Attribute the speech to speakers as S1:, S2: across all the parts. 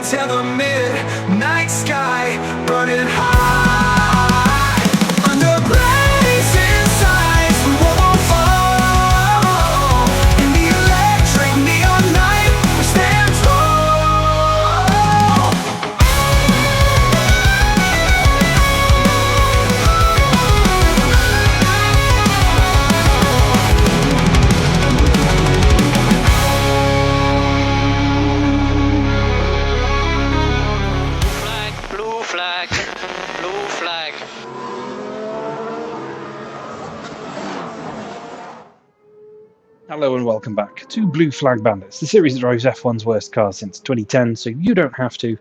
S1: till the midnight sky, burning high. Under blazing skies, we won't fall. In the electric neon night, we stand tall.
S2: Blue flag, blue flag.
S3: Hello and welcome back to Blue Flag Bandits, the series that drives F1's worst cars since 2010, so you don't have to.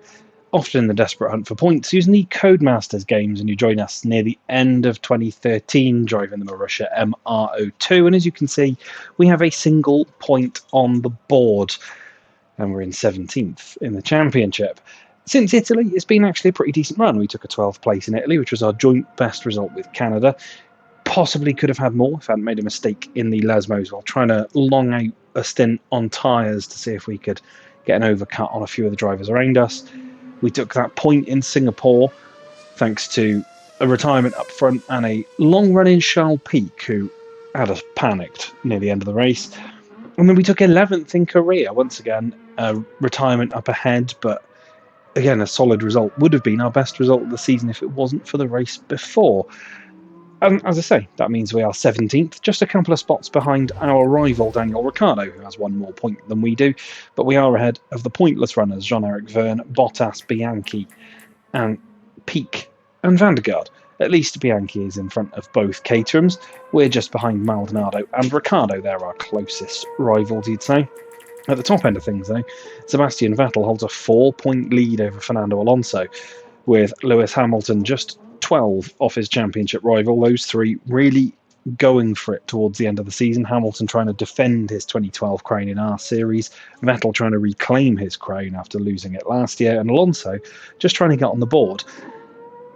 S3: Often in the desperate hunt for points, using the Codemasters games, and you join us near the end of 2013, driving the Marussia MR02, and as you can see, we have a single point on the board, and we're in 17th in the championship. Since Italy, it's been actually a pretty decent run. We took a 12th place in Italy, which was our joint best result with Canada. Possibly could have had more if I hadn't made a mistake in the Lesmos while trying to long out a stint on tyres to see if we could get an overcut on a few of the drivers around us. We took that point in Singapore thanks to a retirement up front and a long run in Charles Peak, who had us panicked near the end of the race. And then we took 11th in Korea, once again, a retirement up ahead, but again, a solid result. Would have been our best result of the season if it wasn't for the race before. As I say, that means we are 17th, just a couple of spots behind our rival Daniel Ricciardo, who has one more point than we do, but we are ahead of the pointless runners Jean-Eric Vergne, Bottas, Bianchi, and Peak and Van der Garde. At least Bianchi is in front of both Caterhams. We're just behind Maldonado and Ricciardo. They're our closest rivals, you'd say. At the top end of things, though, Sebastian Vettel holds a 4-point lead over Fernando Alonso, with Lewis Hamilton just 12 off his championship rival. Those three really going for it towards the end of the season. Hamilton trying to defend his 2012 crown in our series, Vettel trying to reclaim his crown after losing it last year, and Alonso just trying to get on the board.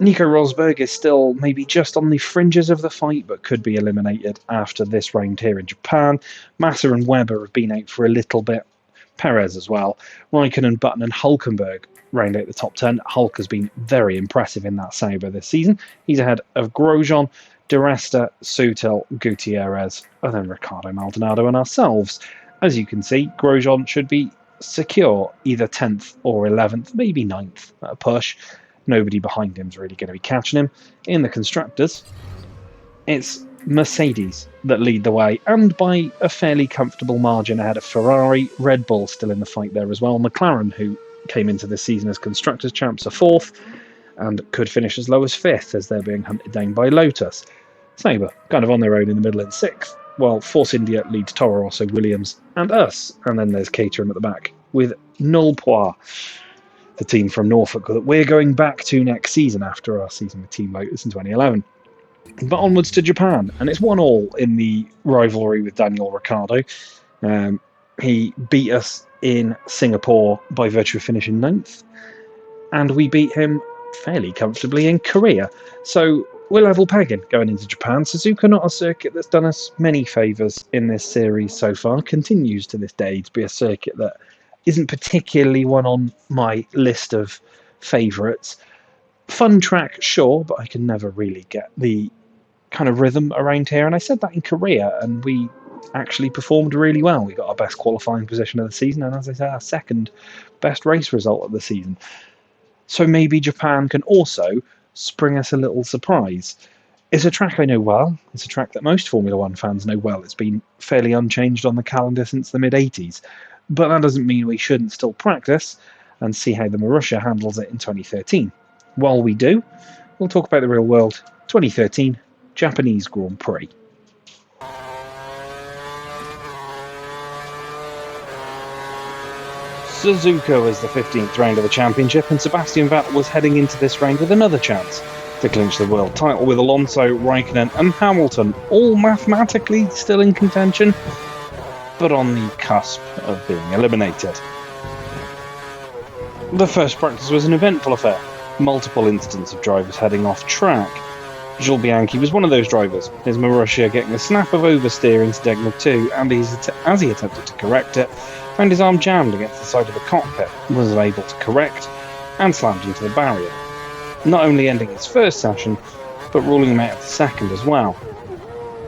S3: Nico Rosberg is still maybe just on the fringes of the fight, but could be eliminated after this round here in Japan. Massa and Webber have been out for a little bit. Perez as well. Raikkonen, Button and Hulkenberg round out the top 10. Hulk has been very impressive in that Sauber this season. He's ahead of Grosjean, Di Resta, Sutil, Gutierrez, and then Ricciardo, Maldonado and ourselves. As you can see, Grosjean should be secure, either 10th or 11th, maybe 9th at a push. Nobody behind him is really going to be catching him. In the Constructors, it's Mercedes that lead the way, and by a fairly comfortable margin ahead of Ferrari. Red Bull still in the fight there as well. McLaren, who came into this season as Constructors champs, are 4th, and could finish as low as 5th as they're being hunted down by Lotus. Sauber, kind of on their own in the middle in 6th, while Force India leads Toro Rosso, Williams, and us. And then there's Caterham at the back, with Nulpois, the team from Norfolk that we're going back to next season after our season with Team Lotus in 2011. But onwards to Japan, and it's 1-1 in the rivalry with Daniel Ricciardo. He beat us in Singapore by virtue of finishing 9th, and we beat him fairly comfortably in Korea. So we're level pegging going into Japan. Suzuka, not a circuit that's done us many favours in this series so far, continues to this day to be a circuit that isn't particularly one on my list of favourites. Fun track, sure, but I can never really get the kind of rhythm around here. And I said that in Korea, and we actually performed really well. We got our best qualifying position of the season, and as I said, our second best race result of the season. So maybe Japan can also spring us a little surprise. It's a track I know well. It's a track that most Formula One fans know well. It's been fairly unchanged on the calendar since the mid-80s. But that doesn't mean we shouldn't still practice and see how the Marussia handles it in 2013. While we do, we'll talk about the real world 2013 Japanese Grand Prix. Suzuka was the 15th round of the championship, and Sebastian Vettel was heading into this round with another chance to clinch the world title, with Alonso, Raikkonen and Hamilton all mathematically still in contention, but on the cusp of being eliminated. The first practice was an eventful affair. Multiple incidents of drivers heading off track. Jules Bianchi was one of those drivers, his Marussia getting a snap of oversteer into Degnal 2, and as he attempted to correct it, found his arm jammed against the side of the cockpit, was unable to correct, and slammed into the barrier, not only ending his first session, but ruling him out of the second as well.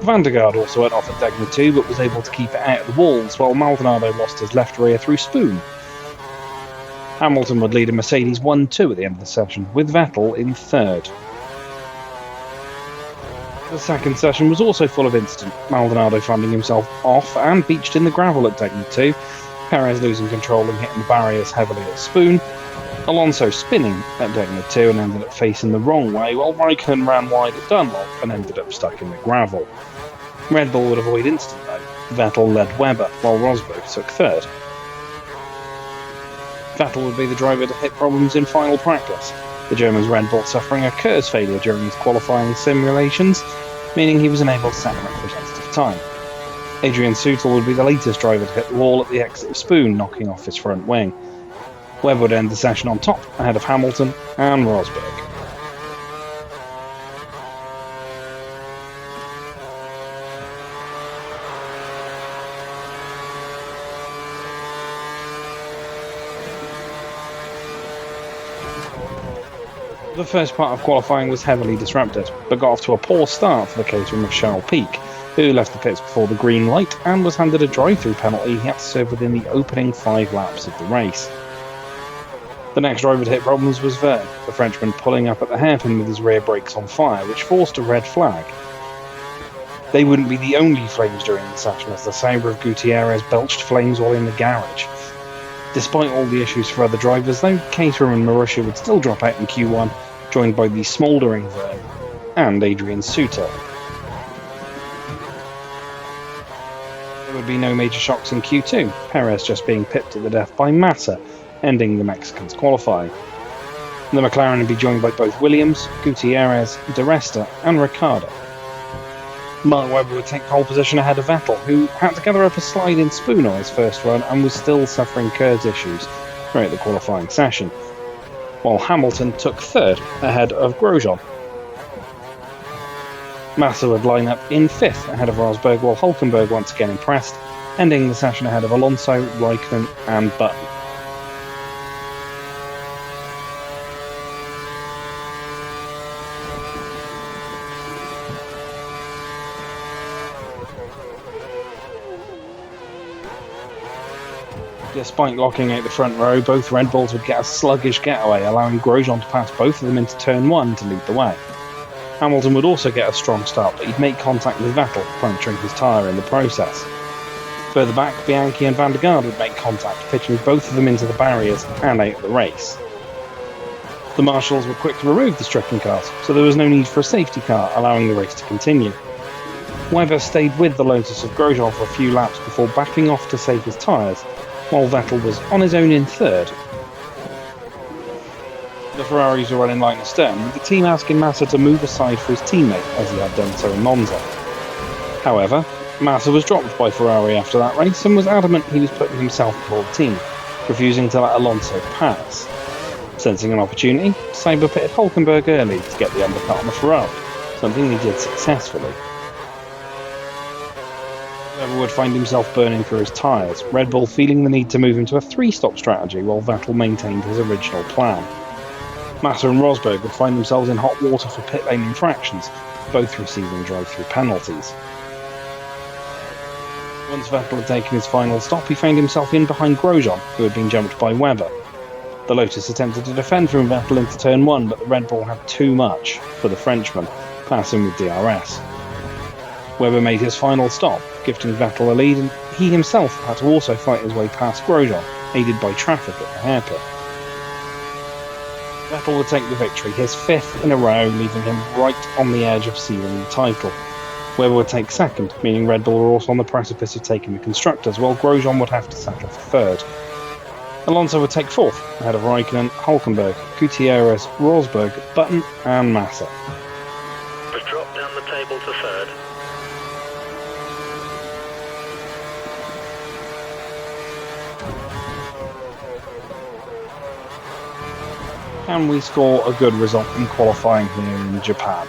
S3: Van der Garde also went off at Degnal 2, but was able to keep it out of the walls, while Maldonado lost his left rear through Spoon. Hamilton would lead a Mercedes 1-2 at the end of the session, with Vettel in third. The second session was also full of incident, Maldonado finding himself off and beached in the gravel at Degnal 2, Perez losing control and hitting the barriers heavily at Spoon, Alonso spinning at Degnal 2 and ended up facing the wrong way, while Raikkonen ran wide at Dunlop and ended up stuck in the gravel. Red Bull would avoid incident though. Vettel led Webber, while Rosberg took third. Vettel would be the driver to hit problems in final practice, the German's Red Bull suffering a KERS failure during his qualifying simulations, meaning he was unable to set a representative time. Adrian Sutil would be the latest driver to hit the wall at the exit of Spoon, knocking off his front wing. Webber would end the session on top, ahead of Hamilton and Rosberg. The first part of qualifying was heavily disrupted, but got off to a poor start for the catering of Charles Pic, who left the pits before the green light and was handed a drive-through penalty he had to serve within the opening 5 laps of the race. The next driver to hit problems was Verne, the Frenchman pulling up at the hairpin with his rear brakes on fire, which forced a red flag. They wouldn't be the only flames during the session, as the Sauber of Gutierrez belched flames while in the garage. Despite all the issues for other drivers, though, Caterham and Marussia would still drop out in Q1, joined by the smouldering Verne and Adrian Sutil. There would be no major shocks in Q2, Perez just being pipped to the death by Massa, ending the Mexicans' qualifying. The McLaren would be joined by both Williams, Gutierrez, De Resta and Ricciardo. Mark Webber would take pole position ahead of Vettel, who had to gather up a slide in Spoon on his first run and was still suffering KERS issues throughout the qualifying session, while Hamilton took third ahead of Grosjean. Massa would line up in fifth ahead of Rosberg, while Hulkenberg once again impressed, ending the session ahead of Alonso, Raikkonen and Button. Despite locking out the front row, both Red Bulls would get a sluggish getaway, allowing Grosjean to pass both of them into turn 1 to lead the way. Hamilton would also get a strong start, but he'd make contact with Vettel, puncturing his tyre in the process. Further back, Bianchi and Van der Garde would make contact, pitching both of them into the barriers and out of the race. The marshals were quick to remove the stricken cars, so there was no need for a safety car, allowing the race to continue. Webber stayed with the Lotus of Grosjean for a few laps before backing off to save his tyres, while Vettel was on his own in third. The Ferraris were running line astern, with the team asking Massa to move aside for his teammate, as he had done so in Monza. However, Massa was dropped by Ferrari after that race and was adamant he was putting himself before the team, refusing to let Alonso pass. Sensing an opportunity, Sauber pitted Hulkenberg early to get the undercut on the Ferrari, something he did successfully. Webber would find himself burning through his tyres, Red Bull feeling the need to move into a 3-stop strategy while Vettel maintained his original plan. Massa and Rosberg would find themselves in hot water for pit lane infractions, both receiving drive-through penalties. Once Vettel had taken his final stop, he found himself in behind Grosjean, who had been jumped by Webber. The Lotus attempted to defend from Vettel into turn 1, but the Red Bull had too much for the Frenchman, passing with DRS. Webber made his final stop, gifting Vettel a lead, and he himself had to also fight his way past Grosjean, aided by traffic at the hairpin. Vettel would take the victory, his 5th in a row, leaving him right on the edge of sealing the title. Webber would take second, meaning Red Bull were also on the precipice of taking the constructors, while Grosjean would have to settle for third. Alonso would take 4th, ahead of Raikkonen, Hulkenberg, Gutierrez, Rosberg, Button and Massa.
S4: Was dropped down the table to third.
S3: Can we score a good result in qualifying here in Japan?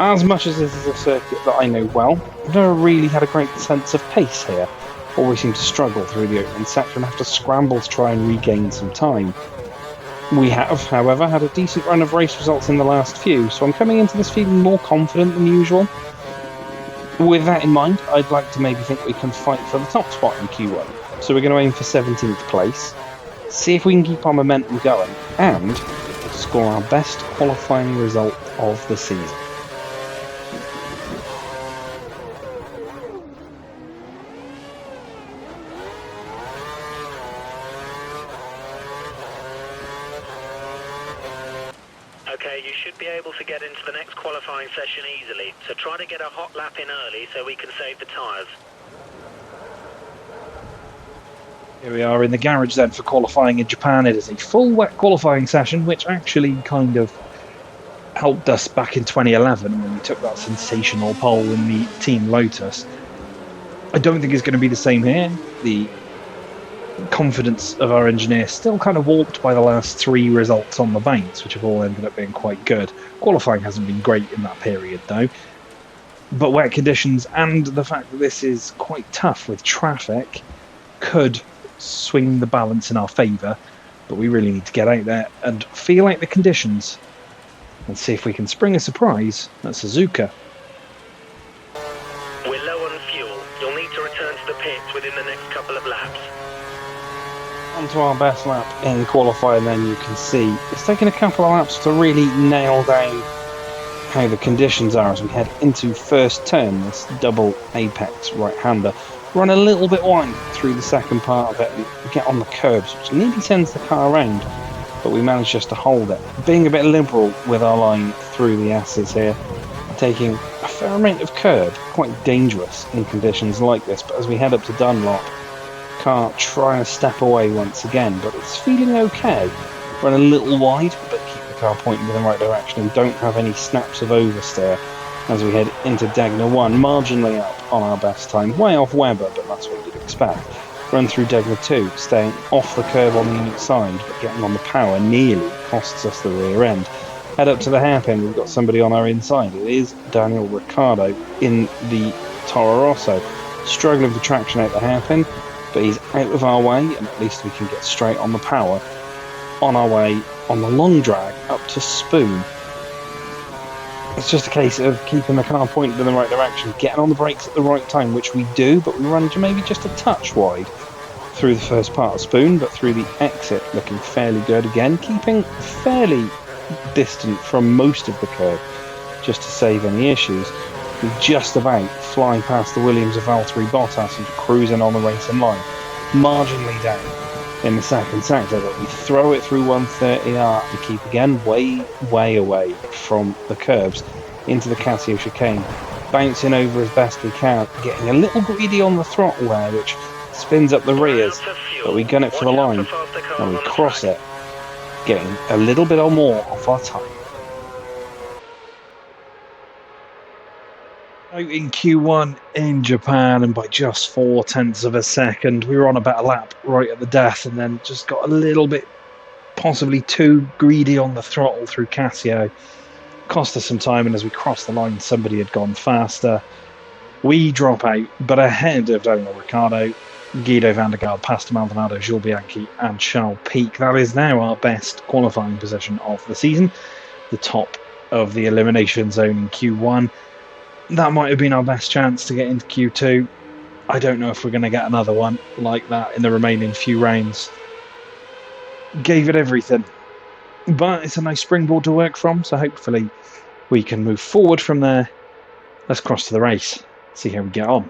S3: As much as this is a circuit that I know well, I've never really had a great sense of pace here. Always seem to struggle through the opening sector and have to scramble to try and regain some time. We have, however, had a decent run of race results in the last few, so I'm coming into this feeling more confident than usual. With that in mind, I'd like to maybe think we can fight for the top spot in Q1. So we're going to aim for 17th place, see if we can keep our momentum going, and score our best qualifying result of the season.
S4: Okay, you should be able to get into the next qualifying session easily, so try to get a hot lap in early so we can save the tyres.
S3: Here we are in the garage then for qualifying in Japan. It is a full wet qualifying session, which actually kind of helped us back in 2011 when we took that sensational pole in the Team Lotus. I don't think it's going to be the same here. The confidence of our engineer still kind of warped by the last 3 results on the Bandits, which have all ended up being quite good. Qualifying hasn't been great in that period though. But wet conditions and the fact that this is quite tough with traffic could swing the balance in our favour, but we really need to get out there and feel out the conditions and see if we can spring a surprise at Suzuka.
S4: We're low on fuel. You'll need to return to the pits within the next couple of laps.
S3: Onto our best lap in qualifying then, you can see it's taken a couple of laps to really nail down how the conditions are as we head into first turn, this double apex right-hander. Run a little bit wide through the second part of it and get on the curbs, which nearly sends the car around, but we managed just to hold it. Being a bit liberal with our line through the S's here, taking a fair amount of curb, quite dangerous in conditions like this, but as we head up to Dunlop, car trying to step away once again, but it's feeling okay. Run a little wide, but keep the car pointing in the right direction and don't have any snaps of oversteer as we head into Degner 1, marginally up on our best time, way off Webber, but that's what you'd expect. Run through Degner 2, staying off the curb on the outside, but getting on the power nearly costs us the rear end. Head up to the hairpin, we've got somebody on our inside. It is Daniel Ricciardo in the Toro Rosso, struggling for traction out the hairpin, but he's out of our way, and at least we can get straight on the power on our way on the long drag up to Spoon. It's just a case of keeping the car pointed in the right direction, getting on the brakes at the right time, which we do, but we run maybe just a touch wide through the first part of Spoon, but through the exit looking fairly good again, keeping fairly distant from most of the curb just to save any issues. We just about fly past the Williams of Valtteri Bottas and cruising on the racing line, marginally down in the second sector, but we throw it through 130R to keep again way away from the curbs into the Casio chicane, bouncing over as best we can, getting a little greedy on the throttle there, which spins up the rears, but we gun it for the line and we cross it, getting a little bit or more off our time. Out in Q1 in Japan, and by just 0.4 of a second, we were on a better lap right at the death, and then just got a little bit, possibly too greedy on the throttle through Casio. Cost us some time, and as we crossed the line, somebody had gone faster. We drop out, but ahead of Daniel Ricciardo, Guido van der Garde, Pastor Maldonado, Jules Bianchi, and Charles Pic. That is now our best qualifying position of the season, the top of the elimination zone in Q1. That might have been our best chance to get into Q2. I don't know if we're going to get another one like that in the remaining few rounds. Gave it everything. But it's a nice springboard to work from, so hopefully we can move forward from there. Let's cross to the race, see how we get on.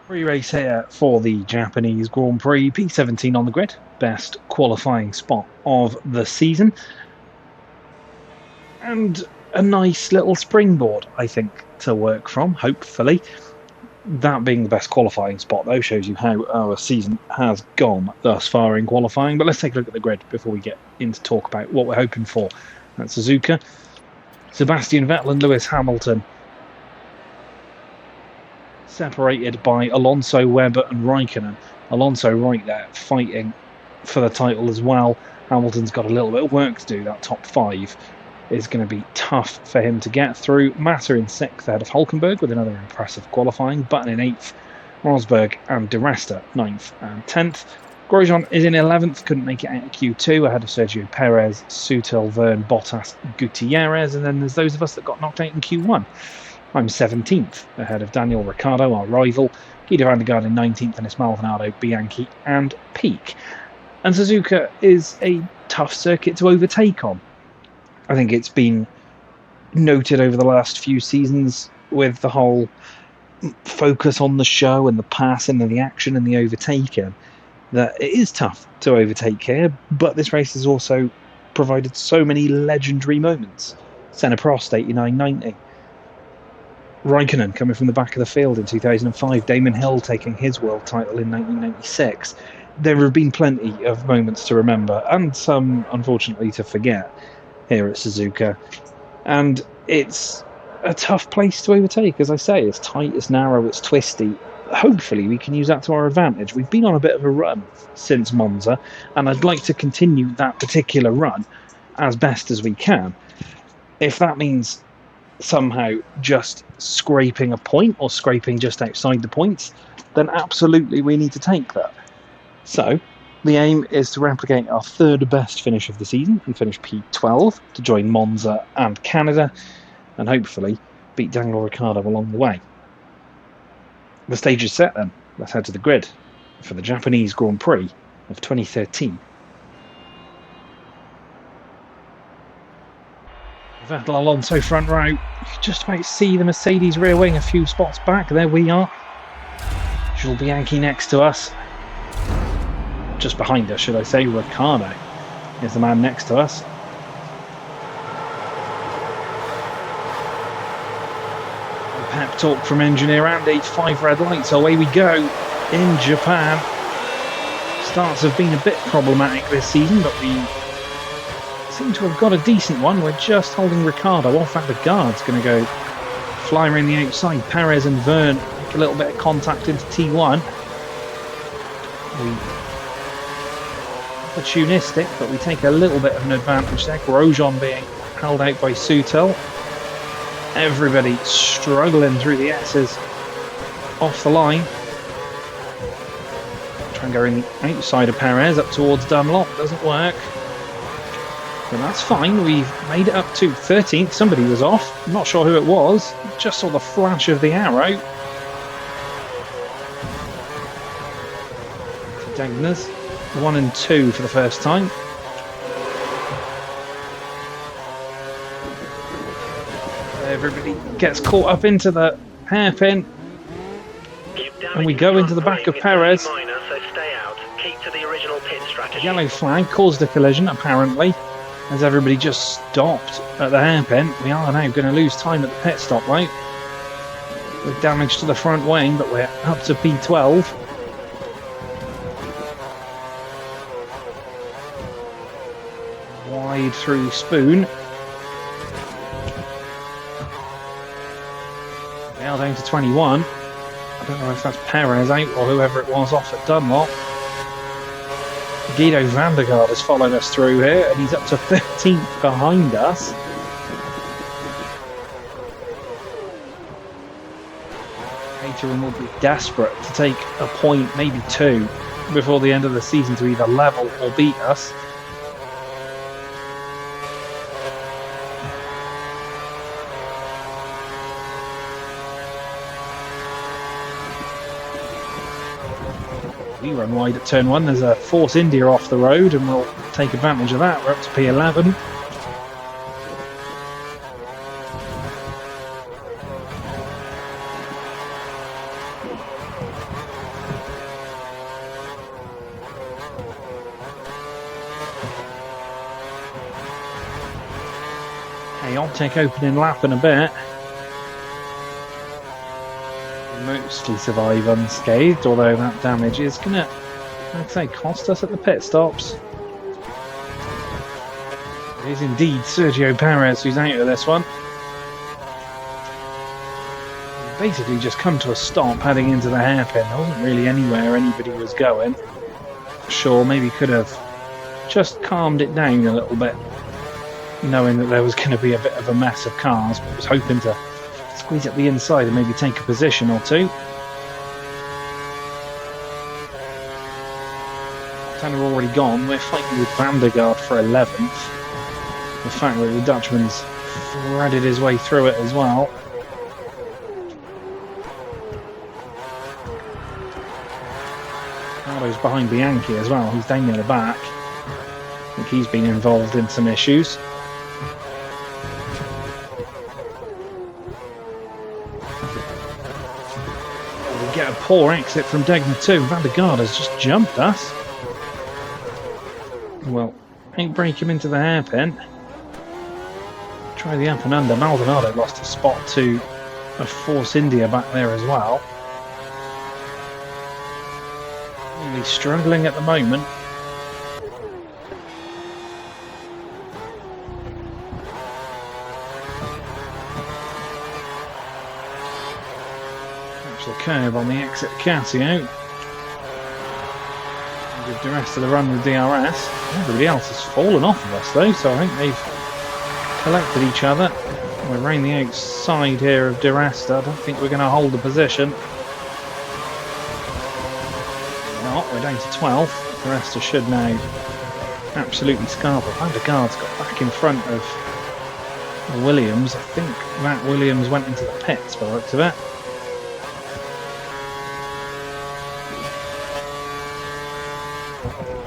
S3: Pre-race here for the Japanese Grand Prix, P17 on the grid, best qualifying spot of the season. And a nice little springboard, I think, to work from, hopefully. That being the best qualifying spot, though, shows you how our season has gone thus far in qualifying. But let's take a look at the grid before we get into talk about what we're hoping for at Suzuka. Sebastian Vettel and Lewis Hamilton separated by Alonso, Webber and Raikkonen. Alonso right there fighting for the title as well. Hamilton's got a little bit of work to do, that top 5. is going to be tough for him to get through. Massa in 6th ahead of Hulkenberg with another impressive qualifying. Button in 8th, Rosberg and De Resta 9th and 10th. Grosjean is in 11th, couldn't make it out of Q2 ahead of Sergio Perez, Sutil, Verne, Bottas, Gutierrez, and then there's those of us that got knocked out in Q1. I'm 17th ahead of Daniel Ricciardo, our rival, Guido van der Garde in 19th, and it's Maldonado, Bianchi and Peak. And Suzuka is a tough circuit to overtake on. I think it's been noted over the last few seasons with the whole focus on the show and the passing and the action and the overtaking that it is tough to overtake here, but this race has also provided so many legendary moments. Senna Prost 89.90, Raikkonen coming from the back of the field in 2005, Damon Hill taking his world title in 1996. There have been plenty of moments to remember and some unfortunately to forget here at Suzuka, and it's a tough place to overtake. As I say, it's tight, it's narrow, it's twisty. Hopefully we can use that to our advantage. We've been on a bit of a run since Monza, and I'd like to continue that particular run as best as we can. If that means somehow just scraping a point or scraping just outside the points, then absolutely we need to take that. So the aim is to replicate our 3rd best finish of the season and finish P12 to join Monza and Canada, and hopefully beat Daniel Ricciardo along the way. The stage is set then. Let's head to the grid for the Japanese Grand Prix of 2013. Vettel Alonso front row. You can just about see the Mercedes rear wing a few spots back. There we are. Jules Bianchi next to us. Just behind us, should I say. Ricciardo is the man next to us. Pep talk from engineer Andy. 5 red lights, away we go in Japan. Starts have been a bit problematic this season, but we seem to have got a decent one. We're just holding Ricciardo off at the guard's going to go fly around the outside. Perez and Verne make a little bit of contact into T1. Opportunistic, but we take a little bit of an advantage there. Grosjean being held out by Sutil. Everybody struggling through the S's off the line. Try and go in the outside of Perez up towards Dunlop. Doesn't work. But that's fine. We've made it up to 13th. Somebody was off. I'm not sure who it was. Just saw the flash of the arrow. Degner's 1 and 2 for the first time. Everybody gets caught up into the hairpin, and we go into the back of Perez. Yellow flag caused a collision, apparently, as everybody just stopped at the hairpin. We are now going to lose time at the pit stop, right? With damage to the front wing, but we're up to P12. Wide through Spoon. Now down to 21. I don't know if that's Perez out or whoever it was off at Dunlop. Guido van der Garde has followed us through here, and he's up to 13th behind us. Caterham will be desperate to take a point, maybe 2, before the end of the season to either level or beat us. We run wide at turn 1. There's a Force India off the road, and we'll take advantage of that. We're up to P11. Chaotic opening lap in a bit. Mostly survive unscathed, although that damage is going to, I'd say, cost us at the pit stops. It is indeed Sergio Perez who's out of this one. We've basically just come to a stop heading into the hairpin. There wasn't really anywhere anybody was going. Sure, maybe could have just calmed it down a little bit. knowing that there was going to be a bit of a mess of cars, but was hoping to squeeze up the inside and maybe take a position or two. 10 are already gone. We're fighting with Vandergaard for 11th. The fact that the Dutchman's threaded his way through it as well. Ricardo's behind Bianchi as well. He's down near the back. I think he's been involved in some issues. We get a poor exit from Degner too. Vandergaard has just jumped us. Well, ain't break him into the hairpin. Try the up and under. Maldonado lost a spot to a Force India back there as well. Really struggling at the moment. Catch the curve on the exit Casio. Give the rest of the run with DRS. Everybody else has fallen off of us though, so I think they've collected each other. We're around the outside here of DRS. I don't think we're going to hold the position. Not, we're down to 12th. The rest should now absolutely scarper. Vandergaard's got back in front of Williams. I think that Williams went into the pits by the looks of it.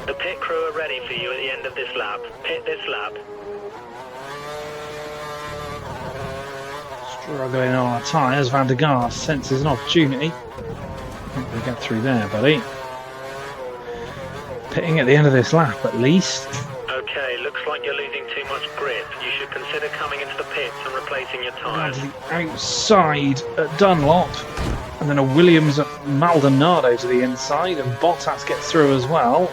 S4: The pit crew are ready for you at the end of this lap. Pit this lap.
S3: Struggling on our tyres. Vandergaard senses an opportunity. I think we get through there, buddy. Pitting at the end of this lap, at least.
S4: Okay, looks like you're losing too much grip. You should consider coming into the pits and replacing your
S3: Down
S4: tyres.
S3: to the outside at Dunlop. And then a Williams at Maldonado to the inside. And Bottas gets through as well.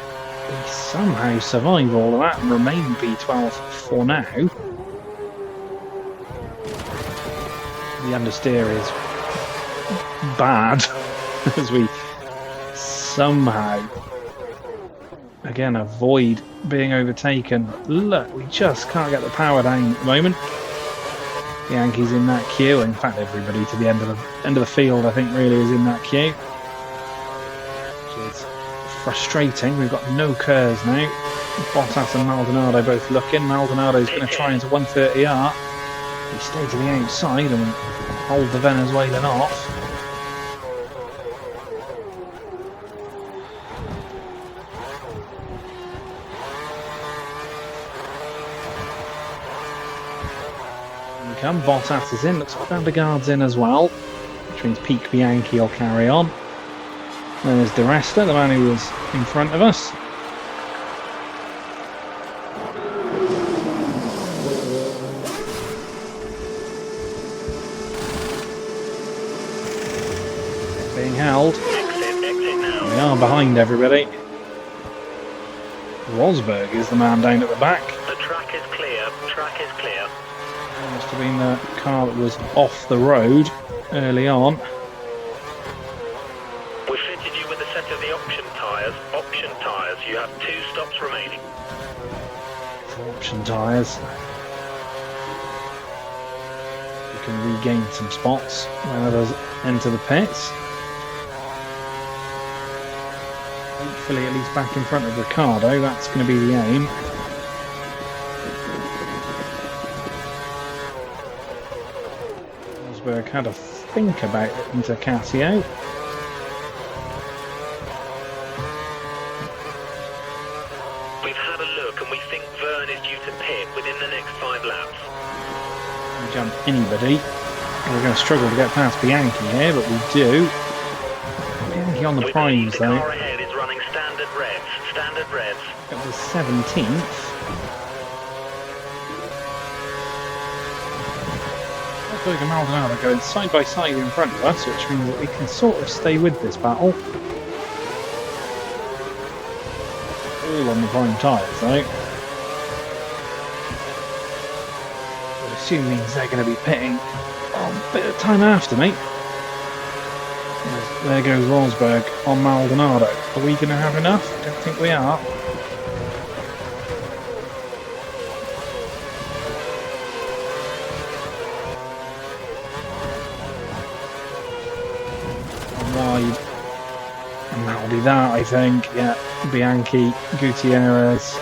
S3: He somehow survived all of that and remain P12 for now. The understeer is bad as we somehow again avoid being overtaken. Look, we just can't get the power down at the moment. Yankees in that queue. In fact, everybody to the end of the field, I think, really is in that queue. Which is frustrating. We've got no curves now. Bottas and Maldonado both looking. Maldonado's going to try into 130R. We stay to the outside and hold the Venezuelan off. Here we come. Bottas is in. Looks like Vandergaard's in as well, which means Peak Bianchi will carry on. There's De Resta, the man who was in front of us. Being held.
S4: Exit now.
S3: We are behind everybody. Rosberg is the man down at the back.
S4: The track is clear. Track is clear.
S3: That must have been the car that was off the road early on.
S4: We fitted you with a set of the option tyres. Option tyres. You have 2 stops remaining.
S3: Option tyres. We can regain some spots when others enter the pits. Hopefully at least back in front of Ricciardo, that's going to be the aim. Rosberg had a think about it into Casio.
S4: We've had a look and we think Vern is due to pit within the next 5 laps.
S3: We jump anybody. We're going to struggle to get past Bianchi here, but we do. Bianchi on the
S4: We believe
S3: primes
S4: the
S3: though.
S4: car ahead is running standard revs. Standard revs.
S3: It was 17th. Rosberg and Maldonado are going side by side in front of us, which means that we can sort of stay with this battle. All on the prime tyres though. But assume means they're going to be pitting a bit of time after me. There goes Rosberg on Maldonado. Are we going to have enough? I don't think we are. side. And that'll be that, I think. Yeah, Bianchi, Gutierrez,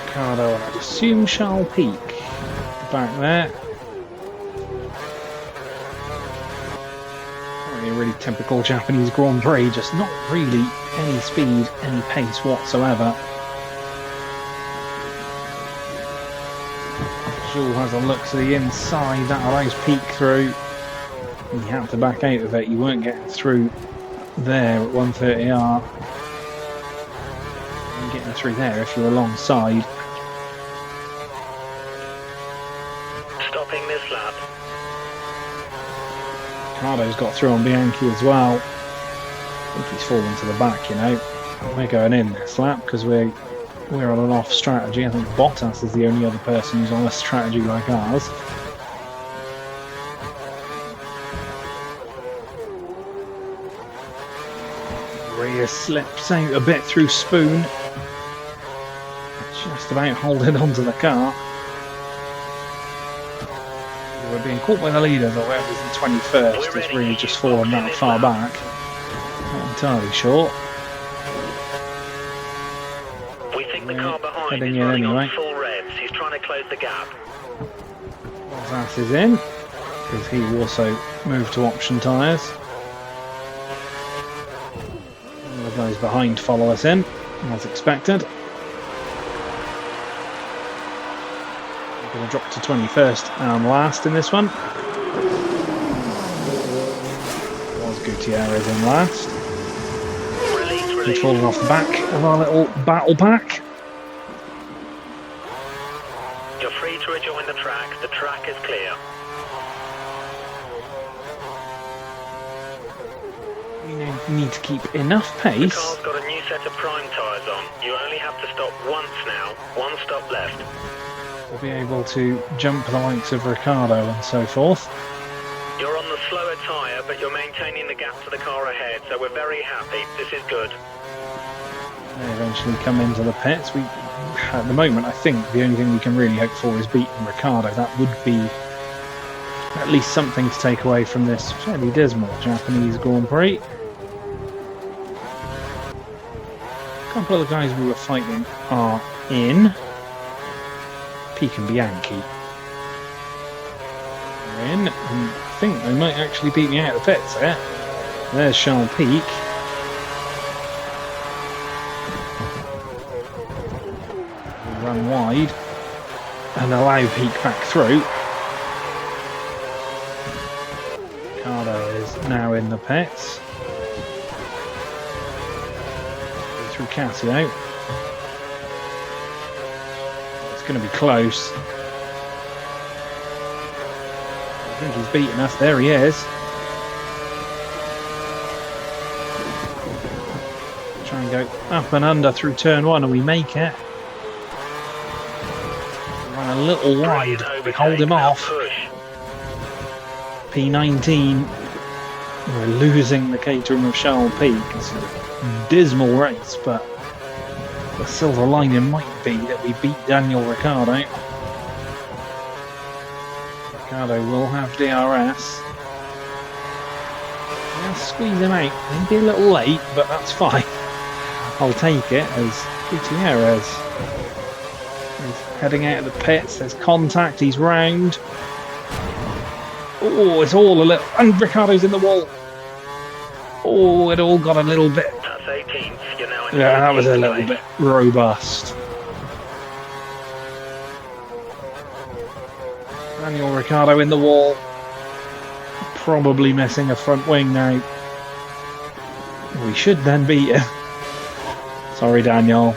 S3: Ricardo, and I'd assume Charles Peak back there. A really typical Japanese Grand Prix, just not really any speed, any pace whatsoever. Jules has a look to the inside, that allows Peak through. He had to back out of it, you weren't getting through there at 130R. And getting through there if you're alongside.
S4: Stopping this lap.
S3: Ricardo's got through on Bianchi as well. I think he's fallen to the back, you know. We're going in this lap because we're on an off strategy. I think Bottas is the only other person who's on a strategy like ours. Rhea slips out a bit through Spoon. Just about holding onto the car. We're being caught by the leaders, or whoever's in 21st has really just fallen that far back. Not entirely sure.
S4: We think the car behind
S3: heading
S4: is
S3: in
S4: running
S3: anyway.
S4: on full revs. He's trying to close the gap.
S3: Bottas is in, because he also moved to option tyres. The guys behind follow us in, as expected. We're going to drop to 21st and last in this one. Was Gutierrez in last. He's fallen off the back of our little battle pack.
S4: You're free to rejoin the track. The track is clear.
S3: We need to keep enough
S4: The
S3: pace.
S4: car's got a new set of prime tyres on. You only have to stop once now. One stop left.
S3: We'll be able to jump the likes of Ricardo and so forth.
S4: You're on the slower tyre, but you're maintaining the gap to the car ahead, so we're very happy. This is good.
S3: They eventually come into the pits. At the moment, I think the only thing we can really hope for is beating Ricardo. That would be at least something to take away from this fairly dismal Japanese Grand Prix. A couple of the guys we were fighting are in. Peak and Bianchi. They're in, and I think they might actually beat me out of the pits there. There's Charles Peak. We'll run wide and allow Peak back through. Ricardo is now in the pits. Through Casio. It's going to be close. I think he's beaten us. There he is. Try and go up and under through turn one, and we make it. Run a little wide. We hold him off. P19. We're losing the catering of Charles Peak. It's a dismal race, but the silver lining might be that we beat Daniel Ricciardo. Ricciardo will have DRS. I'll squeeze him out. Maybe a little late, but that's fine. I'll take it as Gutierrez is heading out of the pits. There's contact, he's round. Oh, it's all a little... And Ricciardo's in the wall. Oh, it all got a little bit...
S4: That's 18th. You're now in
S3: Yeah, that was a
S4: 18th
S3: little
S4: place.
S3: bit robust. Daniel Ricciardo in the wall. Probably missing a front wing now. We should then beat him. Sorry, Daniel.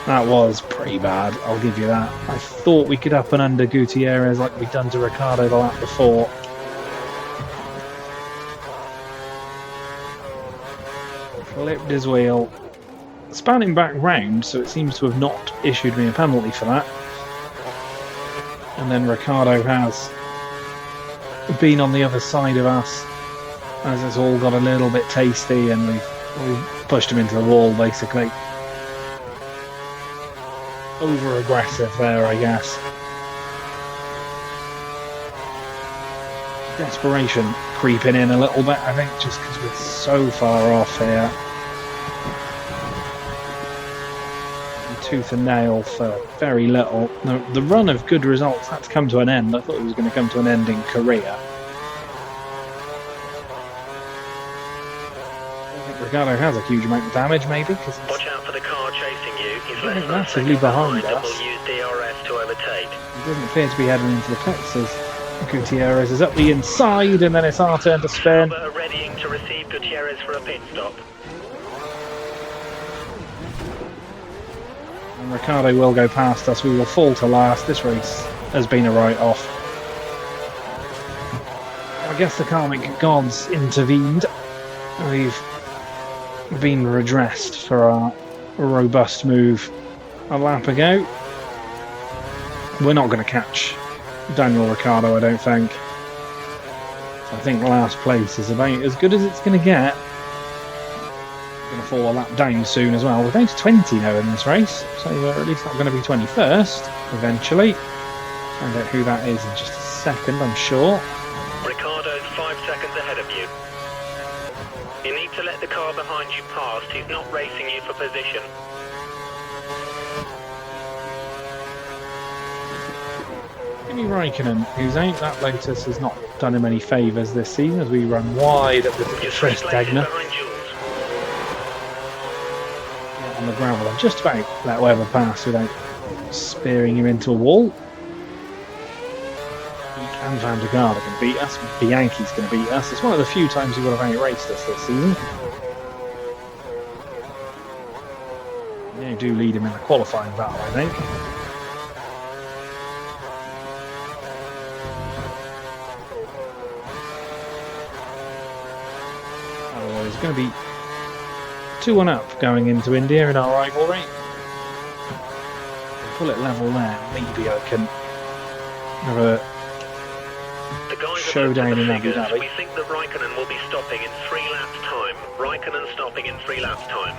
S3: That was pretty bad, I'll give you that. I thought we could up and under Gutierrez like we'd done to Ricciardo the lap before. Flipped his wheel. Span him back round, so it seems to have not issued me a penalty for that. And then Ricciardo has been on the other side of us as it's all got a little bit tasty, and we've pushed him into the wall basically. Over aggressive there, I guess. Desperation creeping in a little bit, I think, just because we're so far off here. Tooth and nail for very little. The run of good results had to come to an end. I thought it was going to come to an end in Korea. I think Ricardo has a huge amount of damage, maybe, because
S4: Watch out for the car chasing you. He's
S3: Right,
S4: less than
S3: massively
S4: a second
S3: behind
S4: and
S3: us.
S4: will use DRS to overtake.
S3: he doesn't appear to be heading into the pits as Gutierrez is up the inside, and then it's our turn to spin.
S4: Albert are readying to receive Gutierrez for a pit stop.
S3: And Ricardo will go past us. We will fall to last. This race has been a write-off. I guess the karmic gods intervened. We've been redressed for our robust move a lap ago. We're not going to catch Daniel Ricciardo, I don't think. So I think last place is about as good as it's going to get. Going to fall a lap down soon as well. We're down to 20 now in this race, so we're at least not going to be 21st eventually. Find out who that is in just a second, I'm sure.
S4: Ricardo's 5 seconds ahead of you. You need to let the car behind you past. He's not racing you for position.
S3: Kimi Raikkonen, who's out that Lotus, has not done him any favours this season as we run wide at the
S4: You're 3
S3: first
S4: places
S3: Dagna.
S4: behind Jules.
S3: On the gravel, I've just about let Webber pass without spearing him into a wall. And Van der Garde are going to beat us. Bianchi's going to beat us. It's one of the few times he would have outraced us this season. They do lead him in the qualifying battle, I think. Oh, it's going to be 2-1 up going into India in our rivalry. Pull it level there. Maybe I can have a
S4: The guys have
S3: showdown
S4: looked
S3: in
S4: at
S3: Abu
S4: the figures.
S3: Dhabi.
S4: We think that Raikkonen will be stopping in 3 laps' time. Raikkonen stopping in 3 laps' time.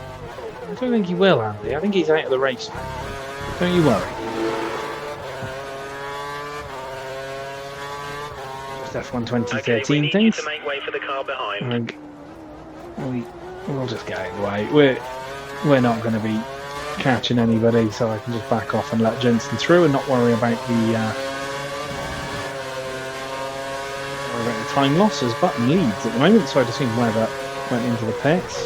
S3: I don't think he will, Andy. I think he's out of the race now. Don't you worry. Just F1
S4: Okay, we
S3: 2013
S4: need you
S3: things.
S4: to make way for the car
S3: I
S4: behind.
S3: think we'll just get out of the way. We're not going to be catching anybody, so I can just back off and let Jensen through and not worry about the time losses. Button leads at the moment, so I'd assume Webber went into the pits.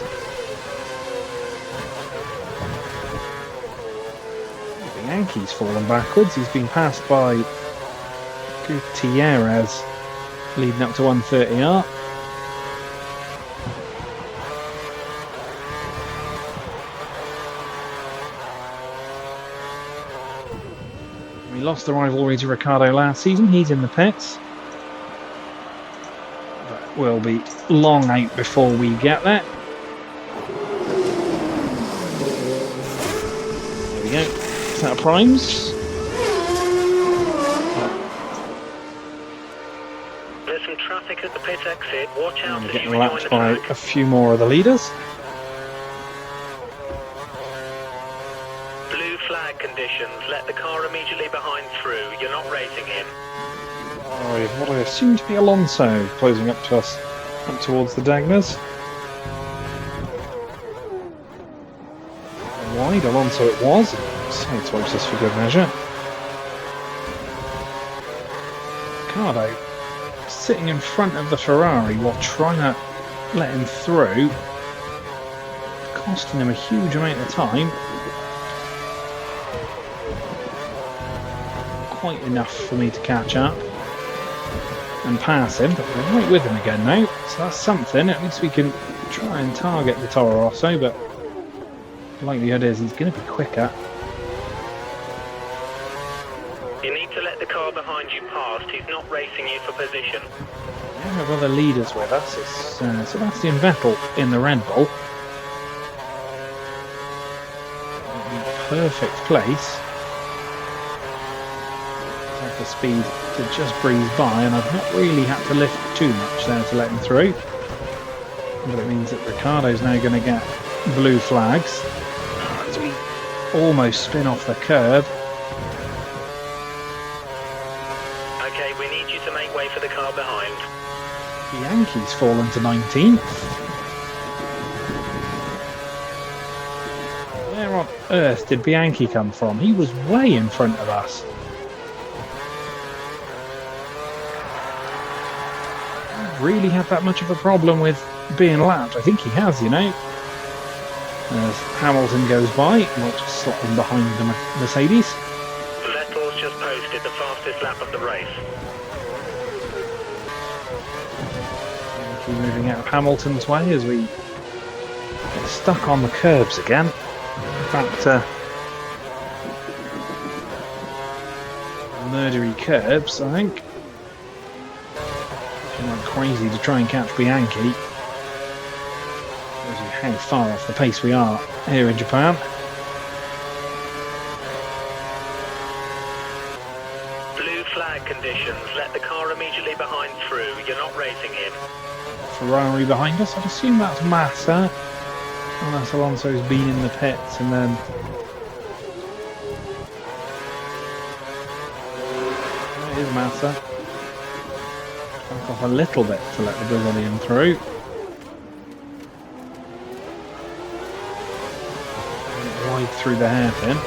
S3: The Yankees fallen backwards. He's been passed by Gutierrez leading up to 130R. We lost the rivalry to Ricciardo last season. He's in the pits. But we'll be long out before we get there. There we go. Set of primes.
S4: There's some traffic at the pit exit. Watch out
S3: And
S4: as
S3: getting
S4: you rejoin
S3: lapped
S4: the
S3: by
S4: track.
S3: a few more of the leaders.
S4: Blue flag conditions. Let the car immediately behind through. You're not racing him.
S3: Alright, what I assume to be Alonso closing up to us, up towards the Dagnas. Wide, Alonso it was. So towards us for good measure. Ricardo sitting in front of the Ferrari while trying to let him through, costing him a huge amount of time. Quite enough for me to catch up and pass him, but we're right with him again now, so that's something. At least we can try and target the Toro Rosso, but the likelihood is he's going to be quicker.
S4: You need to let the car behind you past. He's not racing you for position.
S3: We have other leaders with us. It's Sebastian Vettel in the Red Bull. The perfect place. Have the speed to just breeze by, and I've not really had to lift too much there to let him through. But it means that Ricciardo's now going to get blue flags as we almost spin off the curb.
S4: Okay, we need you to make way for the car behind.
S3: Bianchi's fallen to 19th. Where on earth did Bianchi come from? He was way in front of us. Really had that much of a problem with being lapped? I think he has, you know. As Hamilton goes by, we'll just slot in behind the Mercedes.
S4: Vettel's just posted the fastest lap of the race.
S3: Keep moving out of Hamilton's way as we get stuck on the curbs again. In fact, murdery curbs, I think. She went crazy to try and catch Bianchi. Shows you how far off the pace we are here in Japan.
S4: Blue flag conditions. Let the car immediately behind through. You're not racing him.
S3: Ferrari behind us. I'd assume that's Massa. Unless Alonso's been in the pits and then... It is Massa. Back off a little bit to let the Brazilian through. Wide through the hairpin.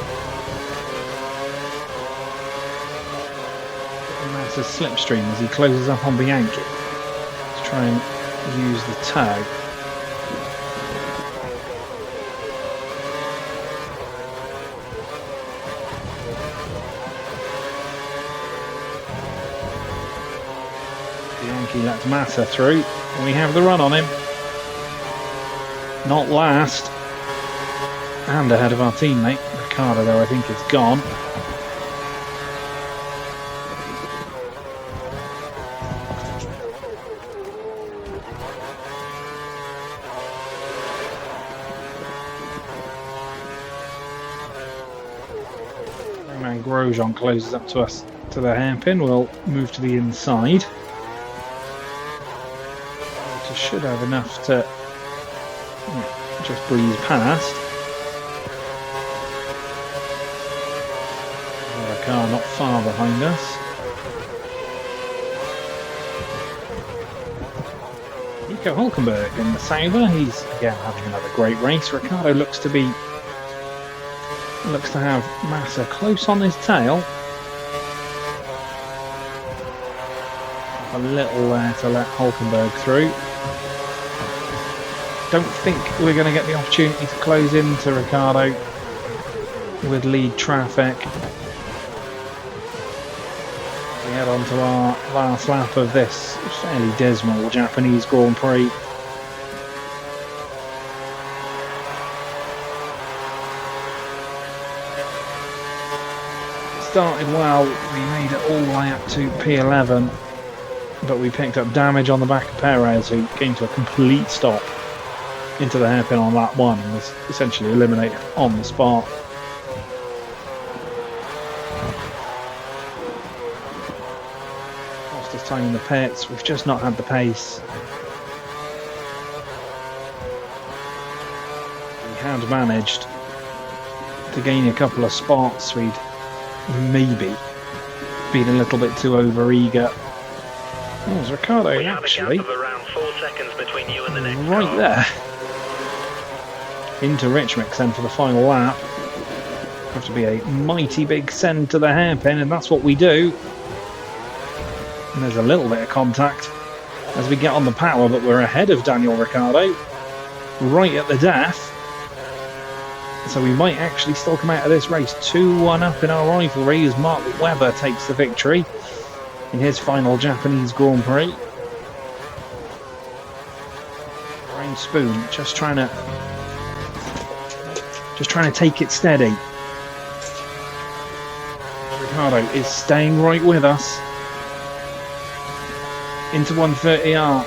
S3: Massa's slipstream as he closes up on Bianchi. Let's try and use the toe. Bianchi lets Massa through, and we have the run on him. Not last, and ahead of our teammate. Ricciardo, though, I think is gone. And Grosjean closes up to us to the hairpin. We'll move to the inside. Which should have enough to just breeze past. Another car not far behind us. Nico Hülkenberg in the Sauber. He's again having another great race. Ricciardo looks to have Massa close on his tail. A little there to let Hülkenberg through. Don't think we're going to get the opportunity to close into Ricciardo with lead traffic. We head on to our last lap of this fairly dismal Japanese Grand Prix. Started well, we made it all the way up to P11, but we picked up damage on the back of Perez, who came to a complete stop into the hairpin on lap 1 and was essentially eliminated on the spot. Lost his time in the pits, we've just not had the pace. We had managed to gain a couple of spots. We'd maybe been a little bit too over-eager. Oh, it was Ricciardo actually
S4: Around 4 seconds between you and the next
S3: right
S4: car.
S3: there into Rich Mix then for the final lap. Have to be a mighty big send to the hairpin, and that's what we do. And there's a little bit of contact as we get on the power, but we're ahead of Daniel Ricciardo right at the death. So we might actually still come out of this race 2-1 up in our rivalry as Mark Webber takes the victory in his final Japanese Grand Prix. Brian Spoon just trying to take it steady. Ricciardo is staying right with us into 130R.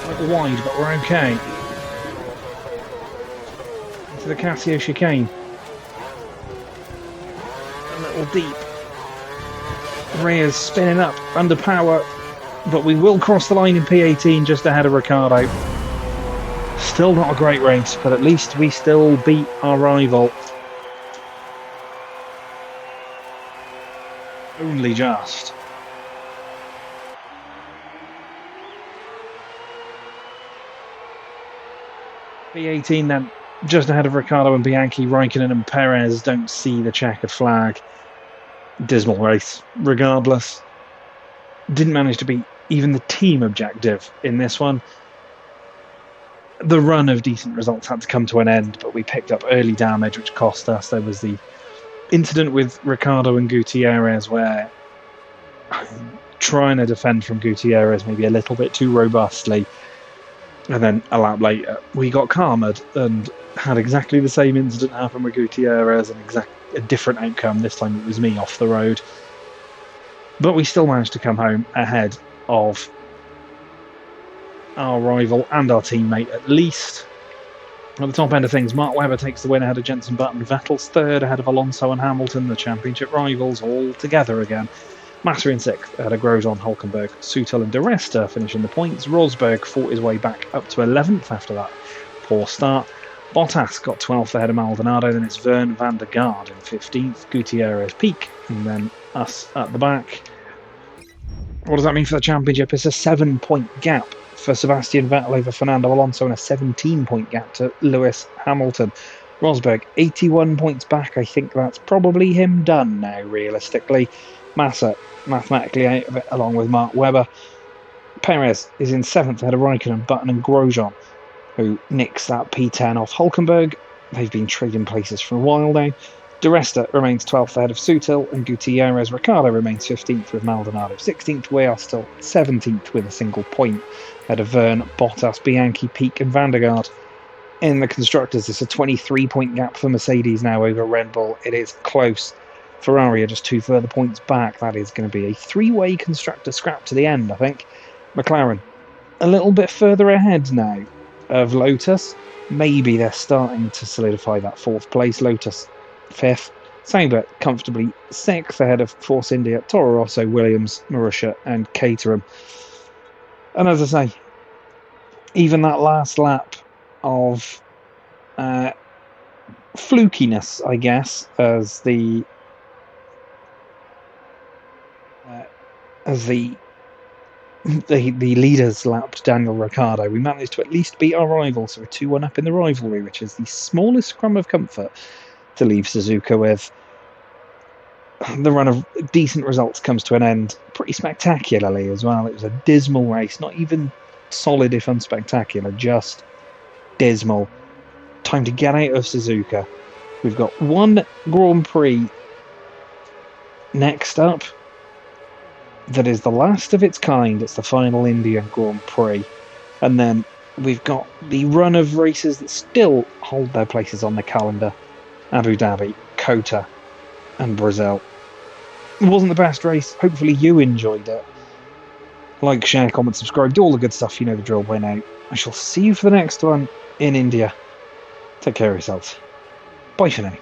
S3: A little wide, but we're okay. To the Casio chicane. A little deep. Rear's spinning up under power, but we will cross the line in P18 just ahead of Ricciardo. Still not a great race, but at least we still beat our rival. Only just. B18 then, just ahead of Ricciardo and Bianchi. Raikkonen and Perez don't see the checkered flag. Dismal race, regardless. Didn't manage to beat even the team objective in this one. The run of decent results had to come to an end, but we picked up early damage, which cost us. There was the incident with Ricciardo and Gutierrez where trying to defend from Gutierrez maybe a little bit too robustly, and then a lap later we got karma'd and had exactly the same incident happen with Gutierrez and a different outcome. This time it was me off the road, but we still managed to come home ahead of our rival and our teammate at least. At the top end of things, Mark Webber takes the win ahead of Jenson Button. Vettel's third ahead of Alonso and Hamilton, the championship rivals, all together again. Massa in sixth ahead of Grosjean, Hulkenberg, Sutil and De Resta finishing the points. Rosberg fought his way back up to 11th after that poor start. Bottas got 12th ahead of Maldonado, then it's Vern van der Gaard in 15th, Gutierrez peak, and then us at the back. What does that mean for the championship? It's a 7-point gap for Sebastian Vettel over Fernando Alonso and a 17-point gap to Lewis Hamilton. Rosberg, 81 points back. I think that's probably him done now, realistically. Massa, mathematically out of it, along with Mark Webber. Perez is in 7th ahead of Raikkonen, Button and Grosjean, who nicks that P10 off Hulkenberg. They've been trading places for a while now. De Resta remains 12th ahead of Sutil and Gutierrez. Ricciardo remains 15th with Maldonado 16th. We are still 17th with a single point ahead of Vern, Bottas, Bianchi, Peak and Van der Gaard. In the Constructors, it's a 23-point gap for Mercedes now over Red Bull. It is close. Ferrari are just 2 further points back. That is going to be a 3-way Constructor scrap to the end, I think. McLaren, a little bit further ahead now of Lotus. Maybe they're starting to solidify that 4th place. Lotus 5th. Sauber comfortably 6th ahead of Force India, Toro Rosso, Williams, Marussia and Caterham. And as I say, even that last lap of flukiness, I guess, as the leaders lapped Daniel Ricciardo, we managed to at least beat our rival, so we're 2-1 up in the rivalry, which is the smallest crumb of comfort to leave Suzuka with. The run of decent results comes to an end pretty spectacularly as well. It was a dismal race, not even solid if unspectacular, just dismal. Time to get out of Suzuka. We've got one Grand Prix next up that is the last of its kind. It's the final Indian Grand Prix. And then we've got the run of races that still hold their places on the calendar. Abu Dhabi, Kota and Brazil. It wasn't the best race. Hopefully you enjoyed it. Like, share, comment, subscribe, do all the good stuff. You know the drill by now. I shall see you for the next one in India. Take care of yourselves. Bye for now.